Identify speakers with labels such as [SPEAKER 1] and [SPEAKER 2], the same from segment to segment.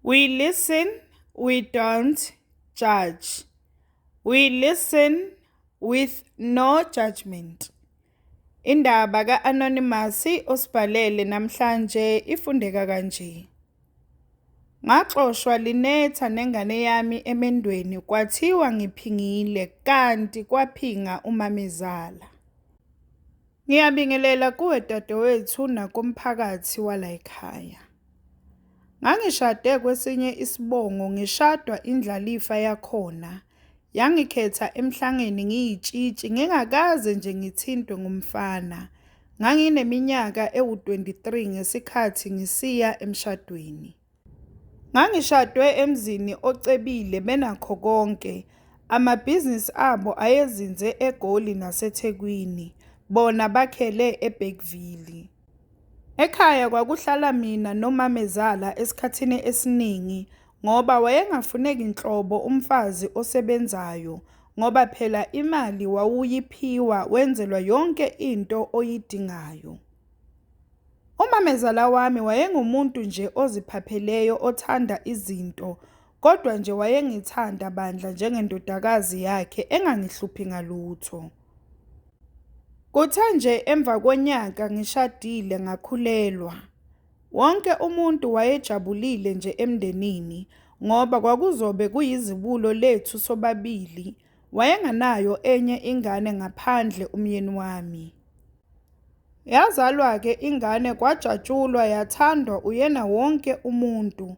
[SPEAKER 1] We listen, we don't judge. We listen with no judgment. Indaba ka-Anonymous osibhalele namhlanje ifundeka kanje. Ngaxoshwa linetha nengane yami emendweni kwathiwa ngiphingile kanti kwaphinga umamezala. Ngiyabingelela kuwe dadewethu nakumphakathi wala ekhaya. Ngangishade kwesinye isibongo ngishadwa indlalifa yakhona. Yangikhetha emhlangeni ngiyitshitshi ngingakaze nje ngithintwe ngumfana. Ngangineminyaka ewu-23 ngesikhathi ngisiya emshadweni. Ngangishadwe emzini ocebile benakho konke. Amabhizinisi abo ayezinze eGoli naseThekwini. Bona bakhele eBergville. Ekhaya kwakuhlala mina nomamezala esikhathini esiningi ngoba wayengafuneki inhlobo umfazi osebenzayo ngoba phela imali wawuyiphiwa wenzelwa yonke into oyidingayo. Umamezala wami wayengumuntu nje oziphapheleyo othanda izinto kodwa nje wayengithanda bandla njengendodakazi yakhe engangihluphi ngalutho. Kuthe nje emva konyaka ngishadile ngakhulelwa. Wonke umuntu wayejabulile nje emndenini ngoba kwakuzobe kuyizibulo lethu sobabili. Wayenganayo enye ingane ngaphandle umyeni wami. Yazalwa-ke ingane kwajatshulwa yathandwa uyena wonke umuntu.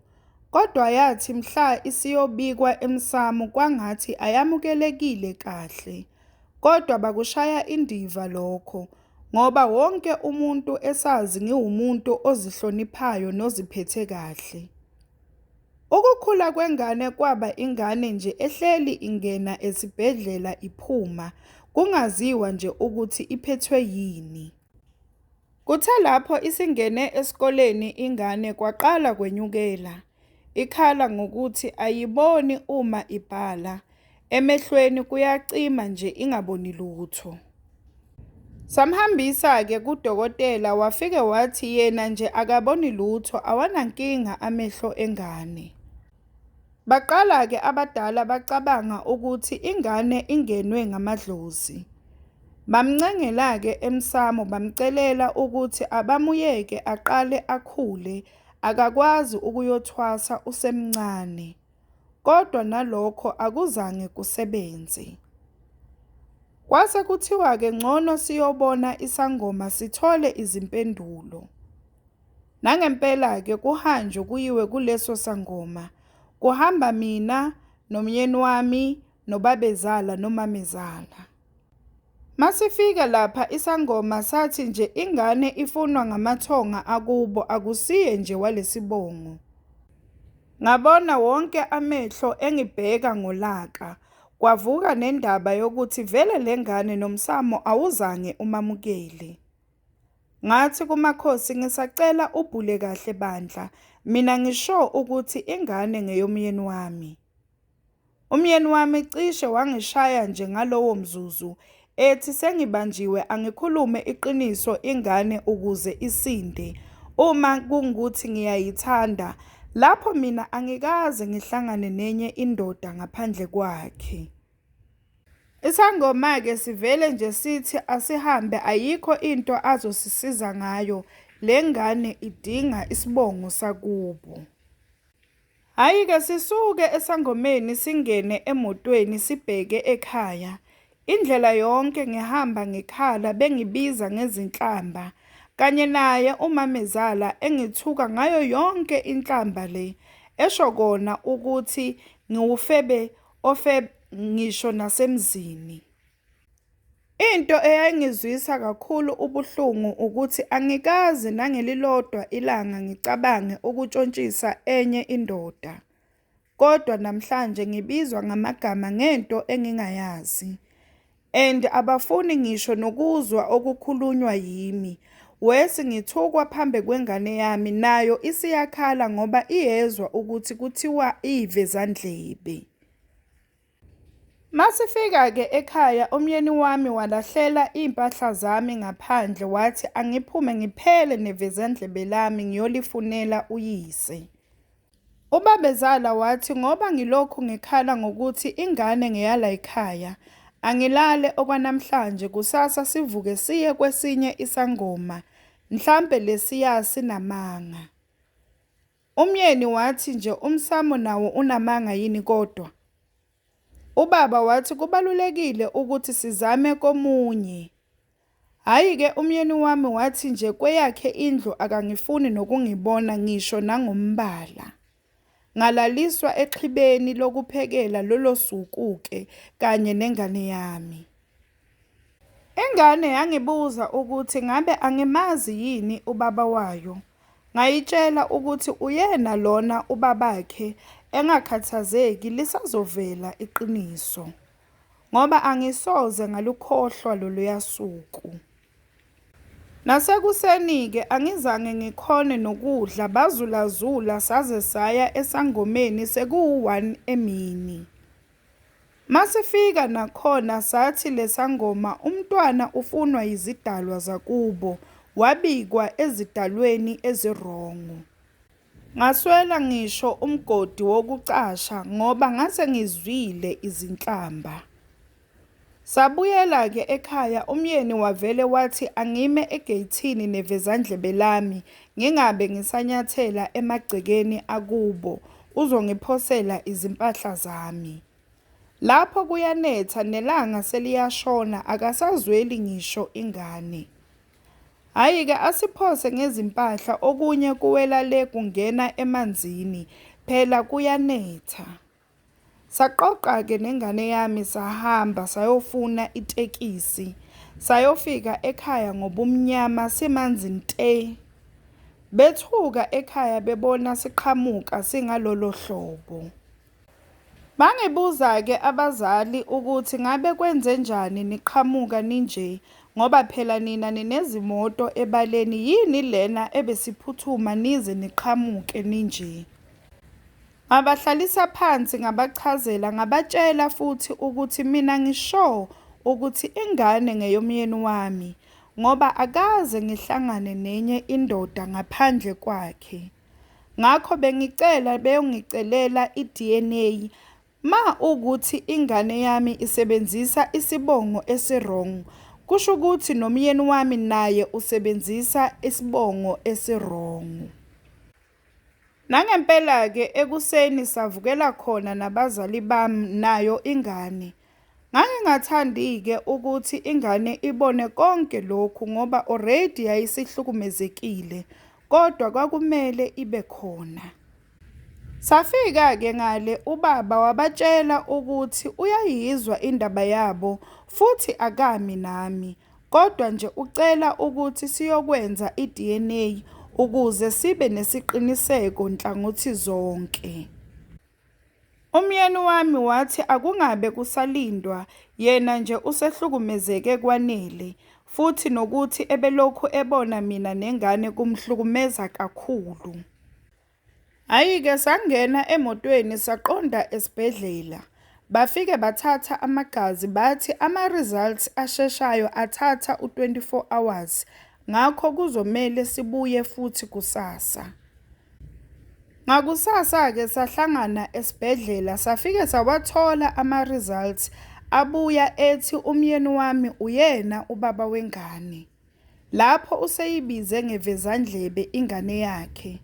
[SPEAKER 1] Kodwa yathi mhla isiyobikwa emsamo kwangathi ayamukelekile kahle. Kodwa bakushaya indiva lokho ngoba wonke umuntu esazi ngiwumuntu ozihloniphayo noziphethe kahle. Ukukhula kwengane kwaba ingane nje ehleli ingena esibhedlela iphuma kungaziwa nje ukuthi iphethwe yini. Kuthe lapho isingene esikoleni ingane kwaqala kwenyukela. Ikhala ngokuthi ayiboni uma ibhala. Emehlweni kuyacima nje ingaboni lutho. Samhambisa-ke kudokotela wafike wathi yena nje akaboni lutho awanankinga amehlo engane. Baqala-ke abadala bacabanga ukuthi ingane ingenwe ngamadlozi. Bamncengela-ke emsamo bamcelela ukuthi abamuyeke aqale akhule akakwazi ukuyothwasa usemncane. Kodwa nalokho akuzange kusebenze. Kwase kuthiwa-ke ngcono siyobona isangoma sithole izimpendulo. Nangempela-ke kuhanjwe kuyiwe kuleso sangoma. Kuhamba mina nomyeni wami nobabezala nomamezala. Masifika lapha isangoma sathi nje ingane ifunwa ngamathonga akubo akusiye nje walesibongo. Ngabona wonke amehlo engibheka ngolaka. Kwavuka nendaba yokuthi vele lengane nomsamo awuzange umamukele. Ngathi kumakhosi ngisacela ubhule kahle bandla. Mina ngisho ukuthi ingane ngeyomyeni wami. Umyeni wami cishe wangishaya nje ngalowo mzuzu. Ethi sengibanjiwe angikhulume iqiniso ingane ukuze isinde. Uma kungukuthi ngiyayithanda. Lapho mina angikaze ngihlangane nenye indoda ngaphandle kwakhe. Isangoma-ke sivele nje sithi asihambe ayikho into azosisiza ngayo. Le ngane idinga isibongo sakubo. Hhayi-ke sisuke esangomeni singene emotweni sibheke ekhaya. Indlela yonke ngihamba ngikhala bengibiza ngezinhlamba. Kanye naye umamezala engithuka ngayo yonke inhlamba le. Esho kona ukuthi ngiwufebe ofe ngisho nasemzini. Into eyayingizwisa kakhulu ubuhlungu ukuthi angikaze nangelilodwa ilanga ngicabange ukutshontshisa enye indoda. Kodwa namhlanje ngibizwa ngamagama ngento engingayazi. And abafuni ngisho nokuzwa okukhulunywa yimi. Wesi ngithukwa phambi kwengane yami nayo isiyakhala ngoba iyezwa ukuthi kuthiwa iyivezandlebe. Masifika-ke ekhaya umyeni wami walahlela impahla zami ngaphandle wathi angiphume ngiphele nevezandlebe lami ngiyolifunela uyise. Ubabezala wathi ngoba ngilokhu ngikhala ngokuthi ingane ngeyala ekhaya, angilale okwanamhlanje kusasa sivuke siye kwesinye isangoma, mhlambe lesiya sinamanga. Umyeni wathi nje umsamo nawo unamanga yini kodwa? Ubaba wathi kubalulekile ukuthi sizame komunye. Hhayi-ke umyeni wami wathi nje kweyakhe indlu akangifuni nokungibona ngisho nangombala. Ngalaliswa exhibeni lokuphekela lolo suku-ke kanye nengane yami. Ingane yangibuza ukuthi ngabe angimazi yini ubaba wayo. Ngayitshela ukuthi uyena lona ubabakhe, engakhathazeki lisazovela iqiniso. Ngoba angisoze ngalukhohlwa loluya suku. Nasekuseni-ke angizange ngikhone nokudla, bazulazula saze saya esangomeni sekuwu-1 emini. Masifika nakhona sathi lesangoma umntwana ufunwa izidalwa zakubo, wabikwa ezidalweni ezirongo. Ngaswela ngisho umgodi wokucasha ngoba ngase ngizwile izinhlamba. Sabuyela-ke ekhaya umyeni wavele wathi angime egeyithini nevezandlebe lami ngingabe ngisanyathela emagcekeni akubo uzongiphosela izimpahla zami. Lapho kuyanetha nelanga seliyashona akasazweli ngisho ingane. Hhayi-ke asiphose ngezimpahla okunye kuwela le kungena emanzini phela kuyanetha. Saqoqa-ke nengane yami sahamba sayofuna itekisi, sayofika ekhaya ngobumnyama simanzi nte. Bethuka ekhaya bebona siqhamuka singalolo hlobo. Bangibuza-ke abazali ukuthi ngabe kwenzenjani niqhamuka ninje ngoba phela nina ninezimoto ebaleni yini lena ebesiphuthuma nize niqhamuke ninje. Ngabahlalisa phansi ngabachazela ngabatshela futhi ukuthi mina ngisho ukuthi ingane ngeyomyeni wami ngoba akaze ngihlangane nenye indoda ngaphandle kwakhe. Ngakho bengicela beyongicelela i-DNA ma ukuthi ingane yami isebenzisa isibongo esirong, kusho ukuthi nomyeni wami naye usebenzisa isibongo esirong. Nangempela-ke ekuseni savukela khona nabazali bami nayo ingane. Ngangingathandi-ke ukuthi ingane ibone konke lokhu ngoba already yayisihlukumezekile, kodwa kwakumele ibe khona. Safika-ke ngale ubaba wabatshela ukuthi uyayizwa indaba yabo futhi akami nami, kodwa nje ucela ukuthi siyokwenza i-DNA ukuze sibe nesiqiniseko nhlangothi zonke. Umyeni wami wathi akungabe kusalindwa, yena nje usehlukumezeke kwanele, futhi nokuthi ebelokhu ebona mina nengane kumhlukumeza kakhulu. Hhayi-ke sangena emotweni saqonda esibhedlela. Bafike bathatha amagazi bathi ama-results asheshayo athatha u-24 hours. Ngakho kuzomele sibuye futhi kusasa. Ngakusasa-ke sahlangana esibhedlela safike sawathola ama-results abuya ethi umyeni wami uyena ubaba wengane. Lapho useyibize ngevezandlebe ingane yakhe.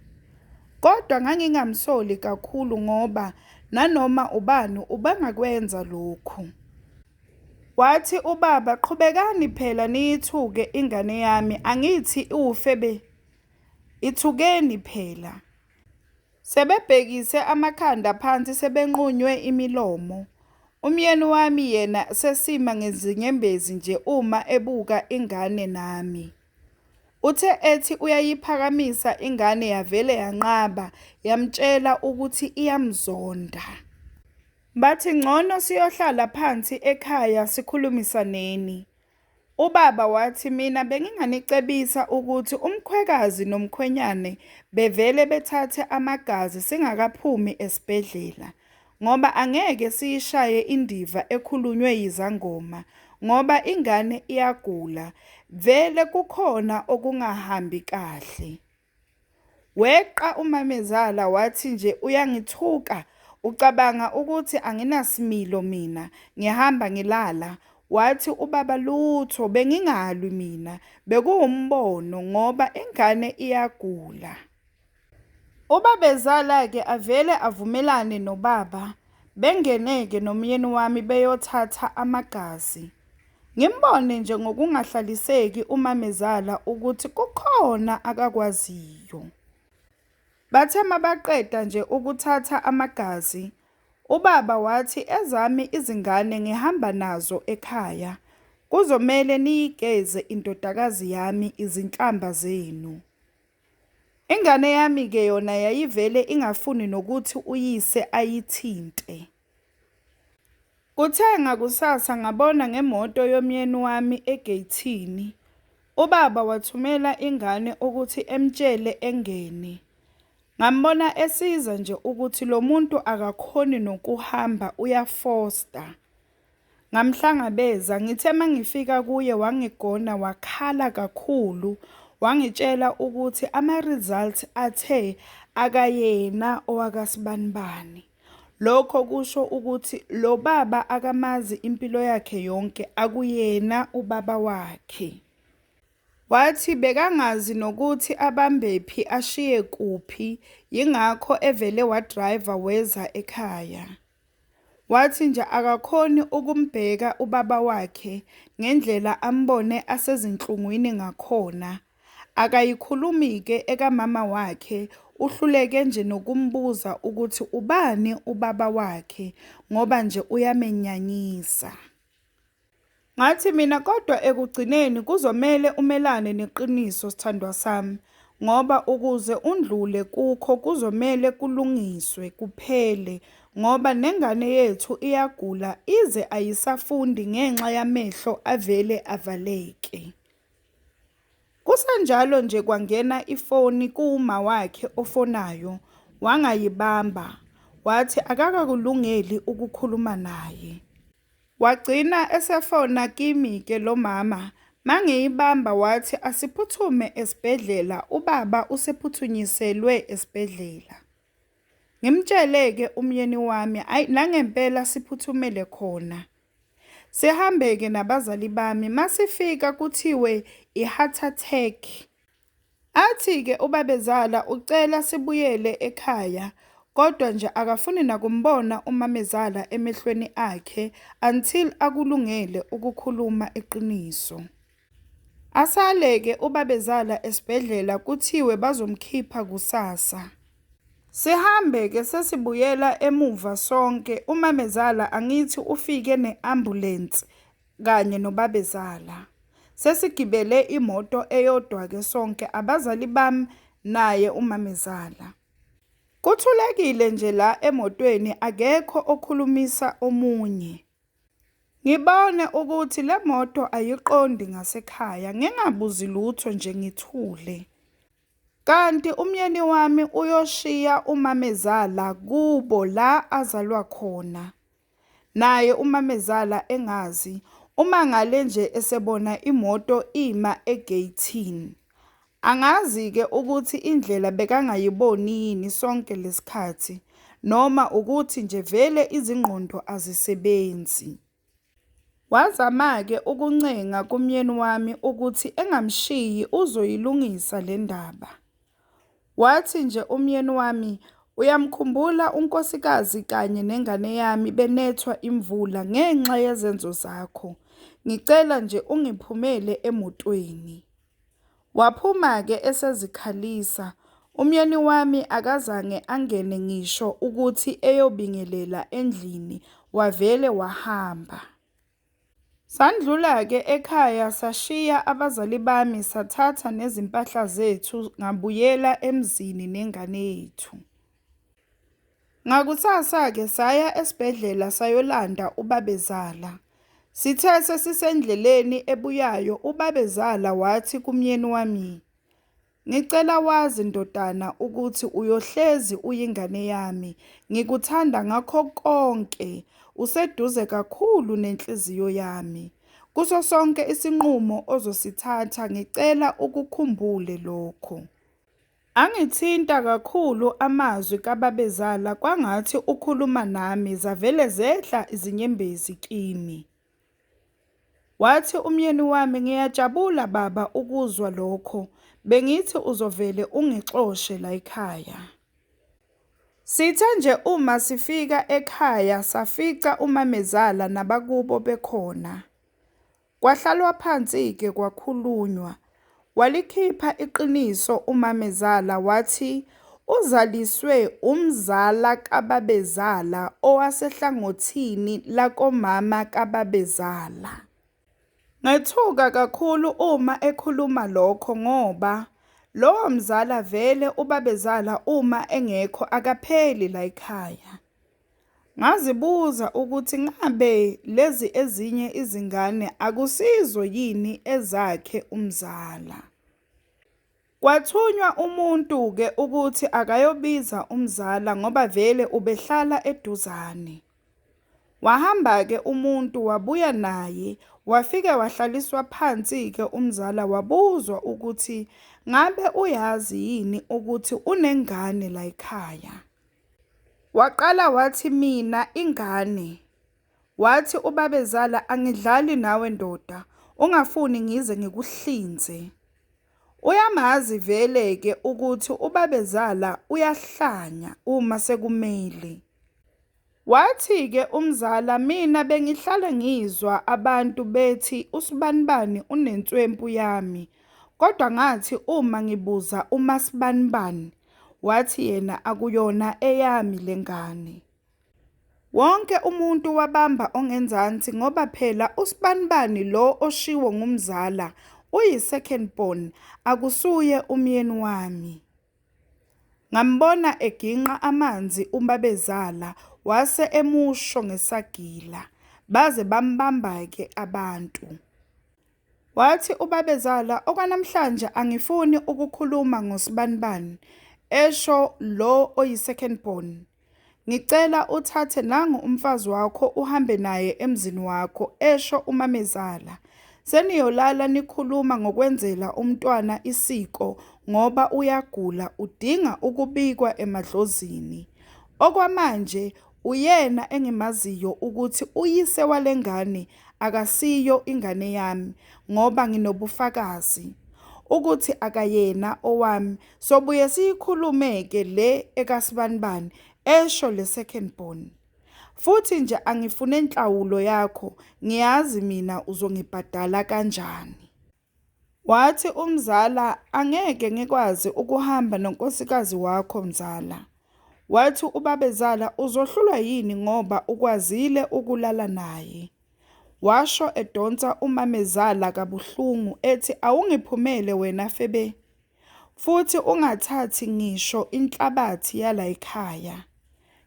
[SPEAKER 1] Kodwa ngangingamsoli kakhulu ngoba nanoma ubani ubengakwenza lokhu. Wathi ubaba qhubekani phela niyithuke ingane yami, angithi ufebe. Ithukeni phela. Sebebhekise amakhanda phansi sebenqunywe imilomo. Umyeni wami yena sesima ngezinyembezi nje uma ebuka ingane nami. Uthe ethi uyayiphakamisa ingane yavele yanqaba, yamtshela ukuthi iyamzonda. Bathi ngcono siyohlala phansi ekhaya sikhulumisaneni. Ubaba wathi mina benginganicebisa ukuthi umkhwekazi nomkhwenyane bevele bethathe amagazi singakaphumi esibhedlela, ngoba angeke siyishaye indiva ekhulunywe yizangoma, ngoba ingane iyagula, vele kukhona okungahambi kahle. Weqa uMamezala wathi nje uyangithuka, ucabanga ukuthi anginasimilo mina, ngihamba ngilala. Wathi ubaba lutho bengingalwi mina, bekuwumbono ngoba ingane iyagula. Ubabezala-ke avele avumelane nobaba, bengene-ke nomyeni wami beyothatha amagazi. Ngimbone nje ngokungahlaliseki uMamezala ukuthi kukhona akakwaziyo. Bathe mabaqeda nje ukuthatha amagazi, ubaba wathi ezami izingane ngihamba nazo ekhaya, kuzomele niyigeze indodakazi yami izinhlamba zenu. Ingane yami-ke yona yayivele ingafuni nokuthi uyise ayithinte. Kuthe ngakusasa ngabona ngemoto yomyeni wami egeyithini. Ubaba wathumela ingane ukuthi emtshele engene. Ngambona esiza nje ukuthi lo muntu akakhoni nokuhamba uyafosta. Ngamhlangabeza ngithe mangifika kuye wangigona wakhala kakhulu, wangitshela ukuthi ama-results athe akayena owakasibanibani. Lokho kusho ukuthi lo baba akamazi impilo yakhe yonke, akuyena ubaba wakhe. Wathi bekangazi nokuthi abambephi ashiye kuphi, yingakho evele wadriver weza ekhaya. Wathi nje akakhoni ukumbheka ubaba wakhe ngendlela ambone asezinhlungwini ngakhona. Akayikhulumi-ke ekamama wakhe, uhluleke nje nokumbuza ukuthi ubani ubaba wakhe ngoba nje uyamenyanyisa. Ngathi mina kodwa ekugcineni kuzomele umelane neqiniso sithandwa sami, ngoba ukuze undlule kukho kuzomele kulungiswe kuphele, ngoba nengane yethu iyagula ize ayisafundi ngenxa yamehlo avele avaleke. Kusenjalo nje kwangena ifoni kuuma wakhe ofonayo, wangayibamba, wathi akakakulungeli ukukhuluma naye. Wagcina esefona kimi-ke lo mama, mangiyibamba wathi asiphuthume esibhedlela, ubaba usephuthunyiswelwe esibhedlela. Ngimtshele-ke umyeni wami, ayi nangempela siphuthumele khona. Sihambe-ke nabazali bami, masifika kuthiwe i-heart attack. Athi-ke ubabezala ucela sibuyele ekhaya, kodwa nje akafuni nakumbona uMamezala emehlweni akhe until akulungele ukukhuluma iqiniso. Asale-ke ubabezala esibhedlela kuthiwe bazomkhipha kusasa. Sihambe-ke sesibuyela emuva sonke, uMamezala angithi ufike ne-ambulance kanye nobabezala. Sesigibele imoto eyodwa-ke sonke, abazali bami naye uMamezala. Kuthulekile nje la emotweni, akekho okhulumisa omunye. Ngibone ukuthi le moto ayiqondi ngasekhaya, ngingabuzi lutho nje ngithule. Kanti umyeni wami uyoshiya uMamezala kubo la azalwa khona. Naye uMamezala engazi, uma ngale nje esebona imoto ima egeyithini. Angazi-ke ukuthi indlela bekangayiboni yini sonke lesikhathi, noma ukuthi nje vele izingqondo azisebenzi. Wazama-ke ukuncenga kumyeni wami ukuthi engamshiyi uzoyilungisa le ndaba. Wathi nje umyeni wami, uyamkhumbula unkosikazi kanye nengane yami benethwa imvula ngenxa yezenzo zakho. Ngicela nje ungiphumele emotweni. Waphuma-ke esezikhalisa. Umyeni wami akazange angene ngisho ukuthi eyobingelela endlini, wavele wahamba. Sandlula-ke ekhaya sashiya abazali bami, sathatha nezimpahla zethu ngabuyela emzini nengane yethu. Ngakusasa-ke saya esibhedlela sayolanda ubabezala. Sithe sesisendleleni ebuyayo, ubabezala wathi kumyeni wami, ngicela wazi ndodana ukuthi uyohlezi uyingane yami, ngikuthanda ngakho konke, useduze kakhulu nenhliziyo yami. Kuso sonke isinqumo ozosithatha ngicela ukukhumbule lokho. Angithinta kakhulu amazwi kaBabezala kwangathi ukhuluma nami zavele zehla izinyembezi kimi. Wathi umyeni wami, ngiyajabula baba ukuzwa lokho, bengithi uzovele ungixoshe la ekhaya. Sithe nje uma sifika ekhaya safica uMamezala nabakubo bekhona. Kwahlalwa phansi-ke kwakhulunywa. Walikhipha iqiniso uMamezala wathi uzaliswe umzala kaBabezala owasehlangothini lakomama kaBabezala. Ngethuka kakhulu uma ekhuluma lokho ngoba lowo mzala vele uBabezala uma engekho akapheli la ekhaya. Ngazibuza ukuthi ngabe lezi ezinye izingane akusizo yini ezakhe umzala. Kwathunywa umuntu-ke ukuthi akayobiza umzala ngoba vele ubehlala eduzane. Wahamba-ke umuntu wabuya naye, wafike wahlaliswa phansi-ke umzala wabuzwa ukuthi ngabe uyazi yini ukuthi unengane la ekhaya. Waqala wathi mina ingane. Wathi uBabezala angidlali nawe ndoda, ungafuni ngize ngikuhlinze. Uyamazi vele-ke ukuthi uBabezala uyahlanya uma sekumele. Wathi-ke umzala mina bengihlala ngizwa abantu bethi uSibanibani unenswempu yami, kodwa ngathi uma ngibuza uMasibanibani, wathi yena akuyona eyami lengane. Wonke umuntu wabamba ongenzansi ngoba phela uSibanibani lo oshiwo ngumzala uyi-second born, akusuye umyeni wami. Ngambona eginqa amanzi uBabezala wase emusho ngesagila, baze bambamba-ke abantu. Wathi uBabezala okwanamhlanje angifuni ukukhuluma ngoSibanibani, esho lo oyi-second born. Ngicela uthathe nangu umfazi wakho uhambe naye emzini wakho, esho uMamezala. Seniyolala nikhuluma ngokwenzela umntwana isiko ngoba uyagula udinga ukubikwa emadlozini. Okwamanje uyena engimaziyo ukuthi uyise walengane akasiyo ingane yami ngoba nginobufakazi ukuthi akayena owami. Sobuye siyikhulume-ke le ekaSibanibani, esho le second born. Futhi nje angifune inhlawulo yakho, ngiyazi mina uzongibhadala kanjani. Wathi umzala angeke ngikwazi ukuhamba nonkosikazi wakho mzala. Wathi uBabezala uzohlulwa yini ngoba ukwazile ukulala naye. Washo edonsa uMamezala kabuhlungu ethi awungiphumele wena Febe, futhi ungathathi ngisho inhlabathi yala ekhaya.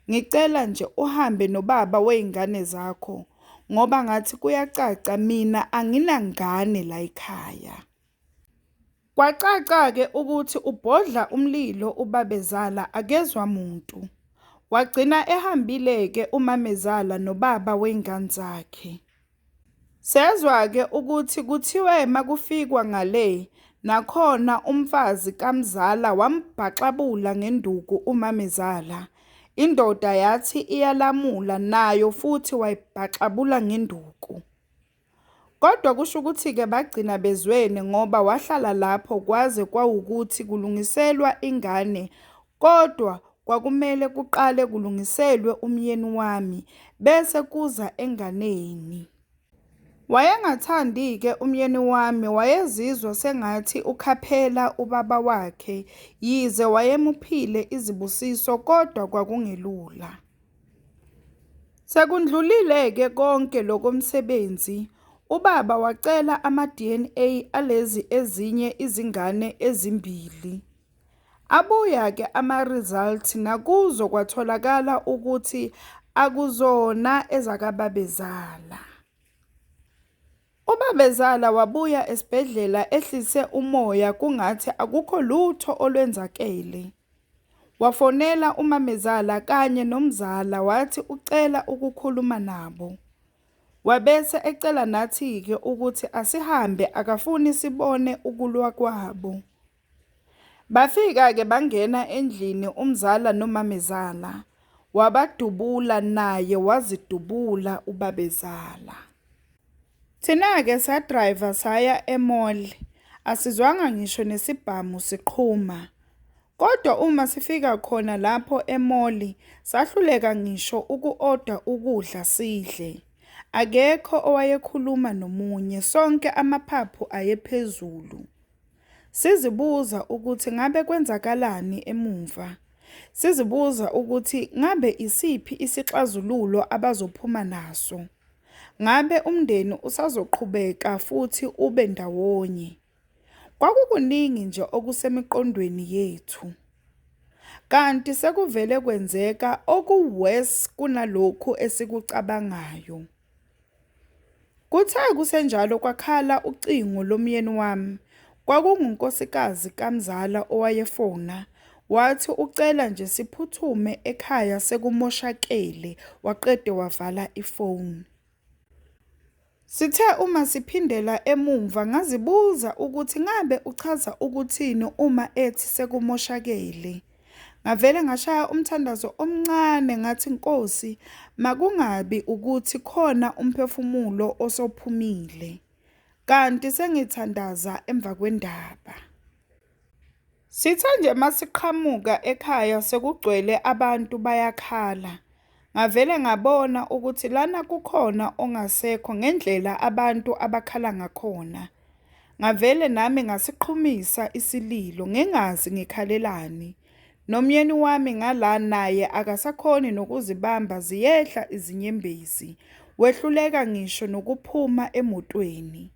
[SPEAKER 1] Ngicela nje uhambe nobaba weingane zakho ngoba ngathi kuyacaca mina anginangane la ekhaya. Kwacaca-ke ukuthi ubhodla umlilo uBabezala akezwa muntu. Wagcina ehambile-ke uMamezala nobaba weingane zakhe. Sezwa-ke ukuthi kuthiwe makufikwa ngale, nakhona umfazi kamzala wambhaxabula ngenduku uMamezala. Indoda yathi iyalamula nayo futhi wayibhaxabula ngenduku. Kodwa kusho ukuthi-ke bagcina bezwene ngoba wahlala lapho kwaze kwawukuthi kulungiselwa ingane, kodwa kwakumele kuqale kulungiselwe umyeni wami bese kuza enganeni. Wayengathandi-ke umyeni wami, wayezizwa sengathi ukhaphela ubaba wakhe, yize wayemuphile izibusiso kodwa kwakungelula. Sekundlulile-ke konke lokomsebenzi, ubaba wacela ama-DNA alezi ezinye izingane ezimbili. Abuya-ke ama-result nakuzo kwatholakala ukuthi akuzona ezakaBabezala. uBabezala wabuya esibhedlela ehlise umoya kungathi akukho lutho olwenzakele. Wafonela uMamezala kanye nomzala wathi ucela ukukhuluma nabo. Wabese ecela nathi-ke ukuthi asihambe akafuni sibone ukulwa kwabo. Bafika-ke bangena endlini umzala nomamezala, wabadubula naye wazidubula ubabezala. Thina-ke sadrayiva saya e-mall, asizwanga ngisho nesibhamu siqhuma. Kodwa uma sifika khona lapho e-mall, sahluleka ngisho uku-oda ukudla sidle. Akekho owayekhuluma nomunye, sonke amaphaphu ayephezulu. Sizibuza ukuthi ngabe kwenzakalani emuva. Sizibuza ukuthi ngabe isiphi isixazululo abazophuma naso. Ngabe umndeni usazoqhubeka futhi ube ndawonye. Kwakukuningi nje okusemiqondweni yethu. Kanti sekuvele kwenzeka okuworse kunalokhu esikucabangayo. Kuthe kusenjalo kwakhala ucingo lomyeni wami. Kwakungunkosikazi kamzala owayefona. Wathi ucela nje siphuthume ekhaya sekumoshakele, waqede wavala ifoni. Sithe uma siphindela emumva ngazibuza ukuthi ngabe uchaza ukuthini uma ethi sekumoshakele. Ngavele ngashaya umthandazo omncane ngathi Nkosi, makungabi ukuthi khona umphefumulo osophumile. Kanti sengithandaza emva kwendaba. Sithe nje masiqhamuka ekhaya sekugcwele abantu bayakhala. Ngavele ngabona ukuthi lana kukhona ongasekho ngendlela abantu abakhala ngakhona. Ngavele nami ngasiqhumisa isililo ngingazi ngikhalelani. Nomyeni wami ngala naye akasakhoni nokuzibamba ziyehla izinyembezi. Wehluleka ngisho nokuphuma emotweni.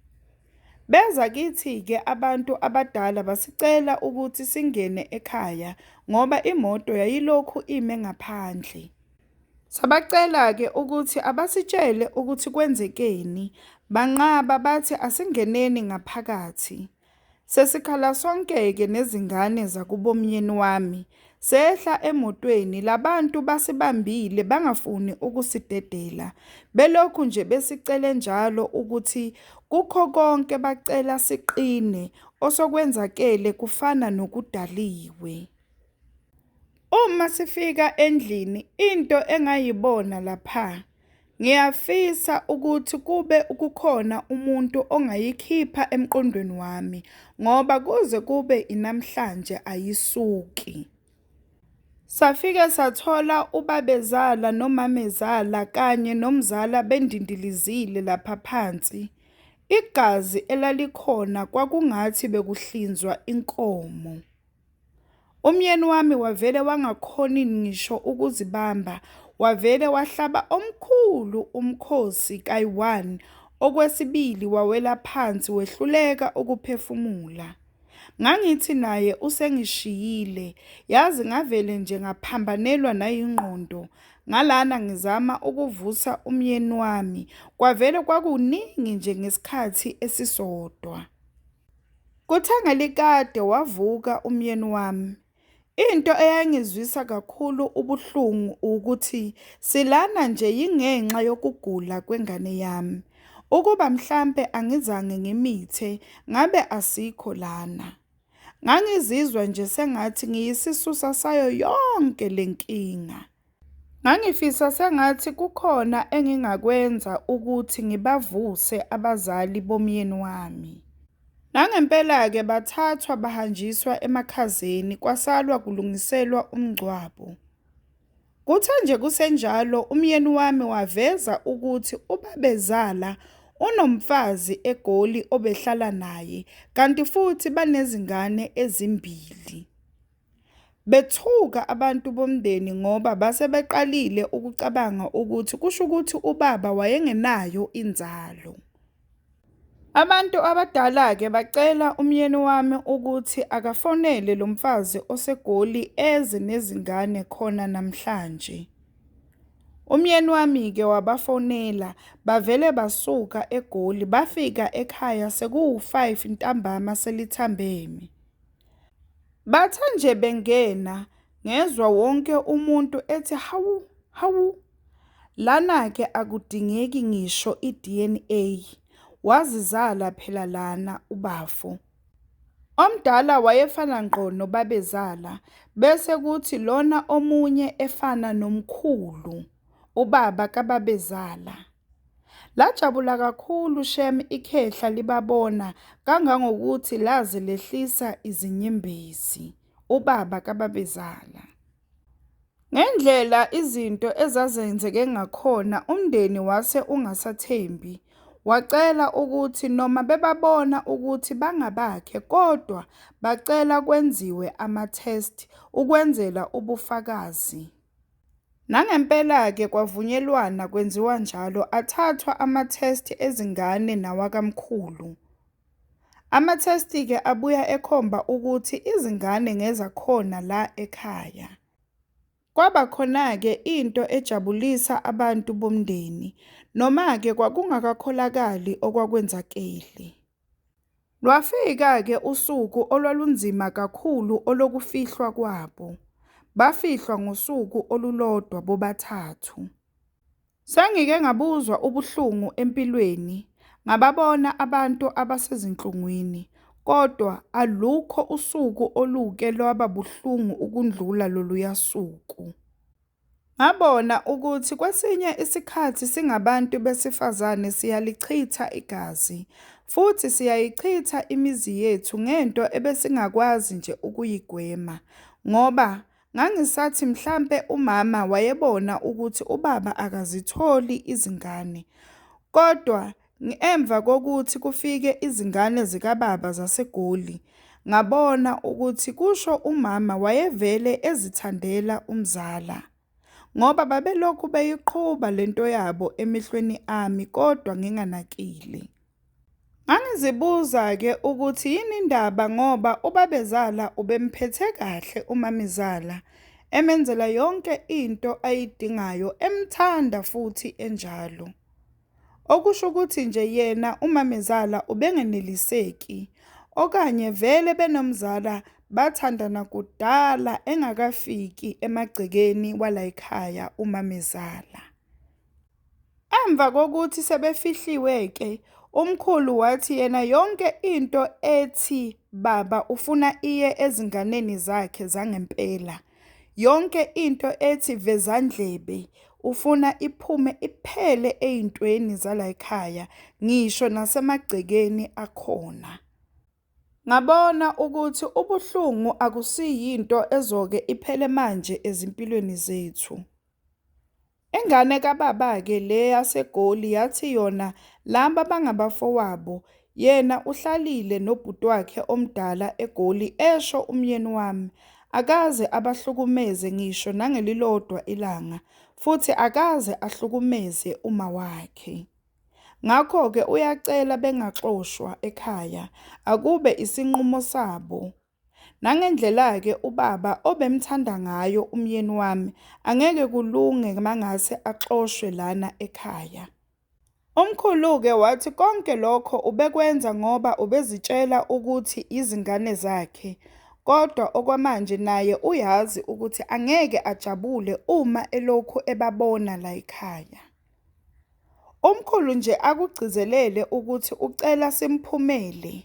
[SPEAKER 1] Beza kithi-ke abantu abadala basicela ukuthi singene ekhaya ngoba imoto yayilokhu ime ngaphandle. Sabacela-ke ukuthi abasitshele ukuthi kwenzekeni, banqaba bathi asingeneni ngaphakathi. Sesikhala sonke-ke nezingane zakubomyeni wami, sehla emotweni labantu basibambile bangafuni ukusidedela, belokhu nje besicele njalo ukuthi kukho konke bacela siqine, osokwenzakele kufana nokudaliwe. Uma sifika endlini into engayibona lapha, ngiyafisa ukuthi kube ukukhona umuntu ongayikhipha emqondweni wami ngoba kuze kube inamhlanje ayisuki. Safike sathola ubabezala nomamezala kanye nomzala bendindilizile lapha phansi. Igazi elalikhona kwakungathi bekuhlinzwa inkomo. Umyeni wami wavele wangakhoni ngisho ukuzibamba, wavele wahlaba omkhulu umkhosi kayi-1, okwesibili wawela phansi wehluleka ukuphefumula. Ngangithi naye usengishiyile, yazi ngavele nje ngaphambanelwa nayingqondo. Ngalana ngizama ukuvusa umyeni wami, kwavele kwakuningi nje ngesikhathi esisodwa. Kuthe ngelikade wavuka umyeni wami. Into eyangizwisa kakhulu ubuhlungu ukuthi silana nje yingenxa yokugula kwengane yami. Ukuba mhlambe angizange ngimithe, ngabe asikho lana. Ngangizizwa nje sengathi ngiyisisusa sayo yonke lenkinga. Ngangifisa sengathi kukhona engingakwenza ukuthi ngibavuse abazali bomyeni wami. Nangempela-ke bathathwa bahanjiswa emakhazeni kwasalwa kulungiselwa umngcwabo. Kuthe nje kusenjalo umyeni wami waveza ukuthi ubabezala unomfazi eGoli obehlala naye kanti futhi banezingane ezimbili. Bethuka abantu bomndeni ngoba base beqalile ukucabanga ukuthi kusho ukuthi ubaba wayengenayo inzalo. Abantu abadala-ke bacela umyeni wami ukuthi akafonele lo mfazi oseGoli eze nezingane khona namhlanje. Umyeni wami-ke wabafonela, bavele basuka eGoli bafika ekhaya sekuwu-5 ntambama selithambeme. Bathe nje bengena, ngezwa wonke umuntu ethi hawu, hawu. Lana-ke akudingeki ngisho i-DNA. Wazizala phela lana ubafo. Omdala wayefana ngqo nobabezala, bese kuthi lona omunye efana nomkhulu, ubaba kababezala. Lajabula kakhulu shem ikhehla libabona kangangokuthi laze lehlisa izinyembezi, ubaba kababezala. Ngendlela izinto ezazenzeke ngakhona umndeni wase ungasathembi, wacela ukuthi noma bebabona ukuthi bangabakhe kodwa bacela kwenziwe ama-test ukwenzela ubufakazi. Nangempela-ke kwavunyelwana kwenziwa njalo, athathwa ama-test ezingane nawakamkhulu. Ama-test-ke abuya ekhomba ukuthi izingane ngezakhona la ekhaya. Kwaba khona-ke into ejabulisa abantu bomndeni, noma-ke kwakungakakholakali okwakwenzakele. Lwafika-ke usuku olwalunzima kakhulu olokufihlwa kwabo. Bafihlwa ngosuku olulodwa bobathathu. Sengike ngabuzwa ubuhlungu empilweni, ngababona abantu abasezinhlungwini, kodwa alukho usuku oluke lwaba buhlungu ukundlula loluya suku. Ngabona ukuthi kwesinye isikhathi singabantu besifazane siyalichitha igazi, futhi siyayichitha imizi yethu ngento ebesingakwazi nje ukuyigwema, ngoba ngangisathi mhlampe umama wayebona ukuthi ubaba akazitholi izingane, kodwa emva kokuthi kufike izingane zikababa zaseGoli, ngabona ukuthi kusho umama wayevele ezithandela umzala, ngoba babelokhu beyiqhuba lento yabo emehlweni ami kodwa nginganakile. Ngangizibuza-ke ukuthi yini indaba ngoba ubabezala ubemphethe kahle umamezala, emenzela yonke into ayidingayo, emthanda futhi enjalo. Okusho ukuthi nje yena umamezala ubengeneliseki, okanye vele benomzala bathandana kudala engakafiki emagcekeni wala ekhaya umamezala. Emva kokuthi sebefihliwe-ke, umkhulu wathi yena yonke into ethi baba ufuna iye ezinganeni zakhe zangempela, yonke into ethi vezandlebe ufuna iphume iphele ey'ntweni zala ekhaya, ngisho nasemagcekeni akhona. Ngabona ukuthi ubuhlungu akusiyinto ezoke iphele manje ezimpilweni zethu. Ingane kababa-ke le yaseGoli yathi yona laba bangabafowabo, yena uhlalile nobhuti wakhe omdala eGoli, esho umyeni wami, akaze abahlukumeze ngisho nangelilodwa ilanga, futhi akaze ahlukumeze uma wakhe. Ngakho-ke uyacela bengaxoshwa ekhaya, akube isinqumo sabo. Nangendlela-ke ubaba obemthanda ngayo umyeni wami, angeke kulunge mangase axoshwe lana ekhaya. Umkhulu-ke wathi konke lokho ubekwenza ngoba ubezitshela ukuthi izingane zakhe, kodwa okwamanje naye uyazi ukuthi angeke ajabule uma elokhu ebabona la ekhaya. Umkhulu nje akugcizelele ukuthi ucela simphumele.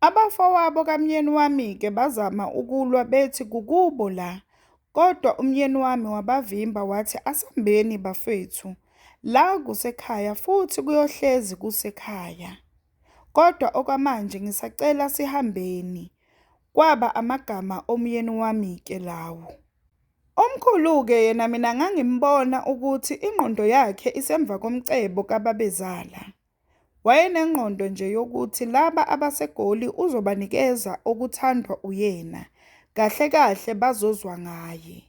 [SPEAKER 1] Abafowabo kamyeni wami-ke bazama ukulwa bethi kukubo la, kodwa umyeni wami wabavimba wathi asambeni bafethu, la kusekhaya futhi kuyohlezi kusekhaya. Kodwa okwamanje ngisacela sihambeni. Kwaba amagama omyeni wami-ke lawo. Omkhulu-ke yena mina ngangimbona ukuthi ingqondo yakhe isemva komcebo kababezala. Wayenengqondo nje yokuthi laba abaseGoli uzobanikeza okuthandwa uyena, kahle kahle bazozwa ngaye.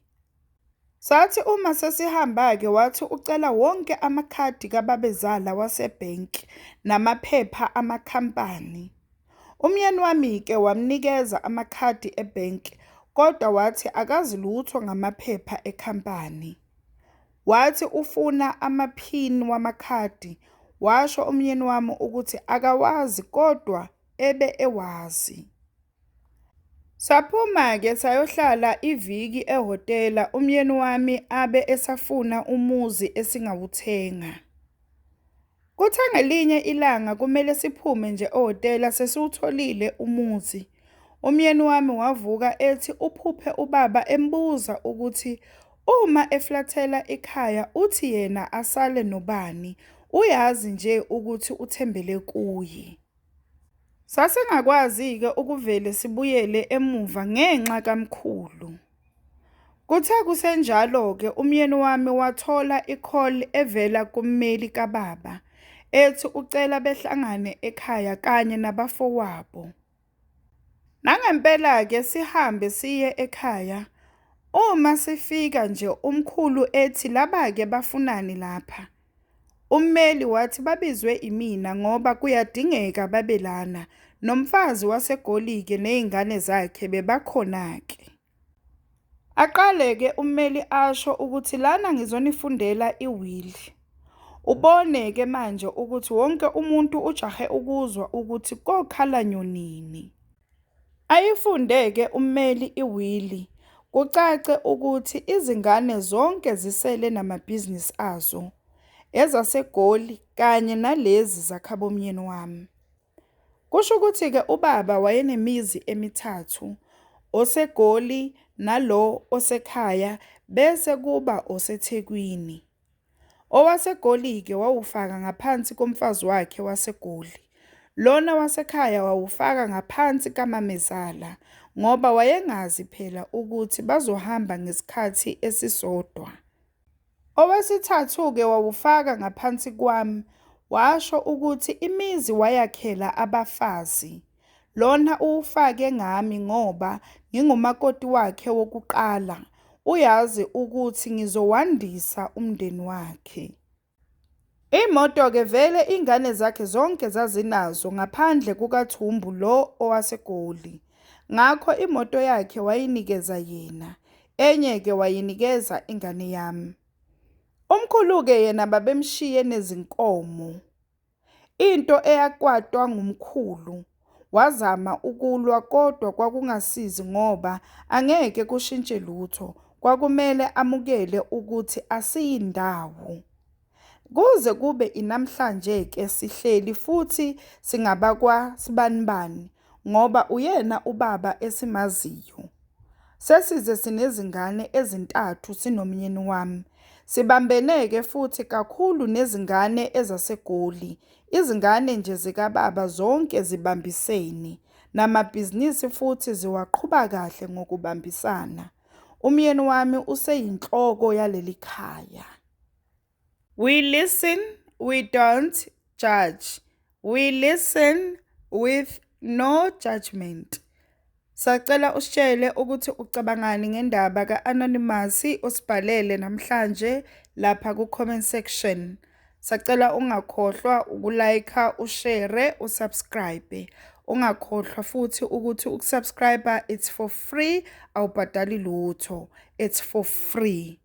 [SPEAKER 1] Sathi uma sesihamba-ke wathi ucela wonke amakhadi kababezala wasebhenki namaphepha amakhampani. Umyeni wami-ke wamnikeza amakhadi ebhenki, kodwa wathi akazi lutho ngamaphepha ekhampani. Wathi ufuna amaphini wamakhadi, washo umyeni wami ukuthi akawazi kodwa ebe ewazi. Saphuma-ke sayohlala iviki ehhotela, umyeni wami abe esafuna umuzi esingawuthenga. Kuthe ngelinye ilanga kumele siphume nje ehhotela sesiwutholile umuzi. Umyeni wami wavuka ethi uphuphe ubaba embuza ukuthi uma eflathela ekhaya uthi yena asale nobani, uyazi nje ukuthi uthembele kuye. Sasingakwazi-ke ukuvele sibuyele emuva ngenxa kamkhulu. Kuthe kusenjalo-ke umyeni wami wathola i-call evela kummeli kababa ethi ucela behlangane ekhaya kanye nabafowabo. Nangempela-ke sihambe siye ekhaya. Uma sifika nje umkhulu ethi laba-ke bafunani lapha. Ummeli wathi babizwe imina ngoba kuyadingeka babelana nomfazi waseGoli-ke nezingane zakhe bebakhona-ke. Aqale-ke ummeli asho ukuthi lana ngizonifundela iwili. Ubone-ke manje ukuthi wonke umuntu ujahe ukuzwa ukuthi kokhala nyonini. Ayifunde-ke ummeli iwili. Kucace ukuthi izingane zonke zisele namabhizinisi azo, ezaseGoli kanye nalezi zakhabomyeni wami. Kusho ukuthi-ke ubaba wayenemizi emithathu, oseGoli nalo osekhaya bese kuba oseThekwini. OwaseGoli-ke wawufaka ngaphansi komfazi wakhe waseGoli. Lona wasekhaya wawufaka ngaphansi kaMamezala ngoba wayengazi phela ukuthi bazohamba ngesikhathi esisodwa. Owesithathu-ke wawufaka ngaphansi kwami, washo ukuthi imizi wayakhela abafazi. Lona uwufake ngami ngoba ngingumakoti wakhe wokuqala, uyazi ukuthi ngizowandisa umndeni wakhe. Imoto-ke vele ingane zakhe zonke zazinazo ngaphandle kukaThumbu lo owaseGoli. Ngakho imoto yakhe wayinikeza yena, enye-ke wayinikeza ingane yami. Umkhulu-ke yena babemshiye nezinkomo. Into eyakwatwa ngumkhulu. Wazama ukulwa kodwa kwakungasizi ngoba angeke kushintshe lutho. Kwakumele amukele ukuthi asiyindawo. Kuze kube inamhlanje-ke sihleli futhi singabakwa sibanibani ngoba uyena ubaba esimaziyo. Sesize sinezingane ezintathu sinomyeni wami. Sibambene-ke futhi kakhulu nezingane ezaseGoli. Izingane nje zikababa zonke zibambisene. Namabhizinisi futhi ziwaqhuba kahle ngokubambisana. Umyeni wami useyinhloko yaleli khaya. We listen, we don't judge. We listen with no judgment. Sacela usitshele ukuthi ucabangani ngendaba ka-Anonymous osibhalele namhlanje lapha ku-comment section. Sacela ungakhohlwa ukulike, ushare, usubscribe. Ungakhohlwa futhi ukuthi ukusubscribe it's for free, awubhadali lutho. It's for free.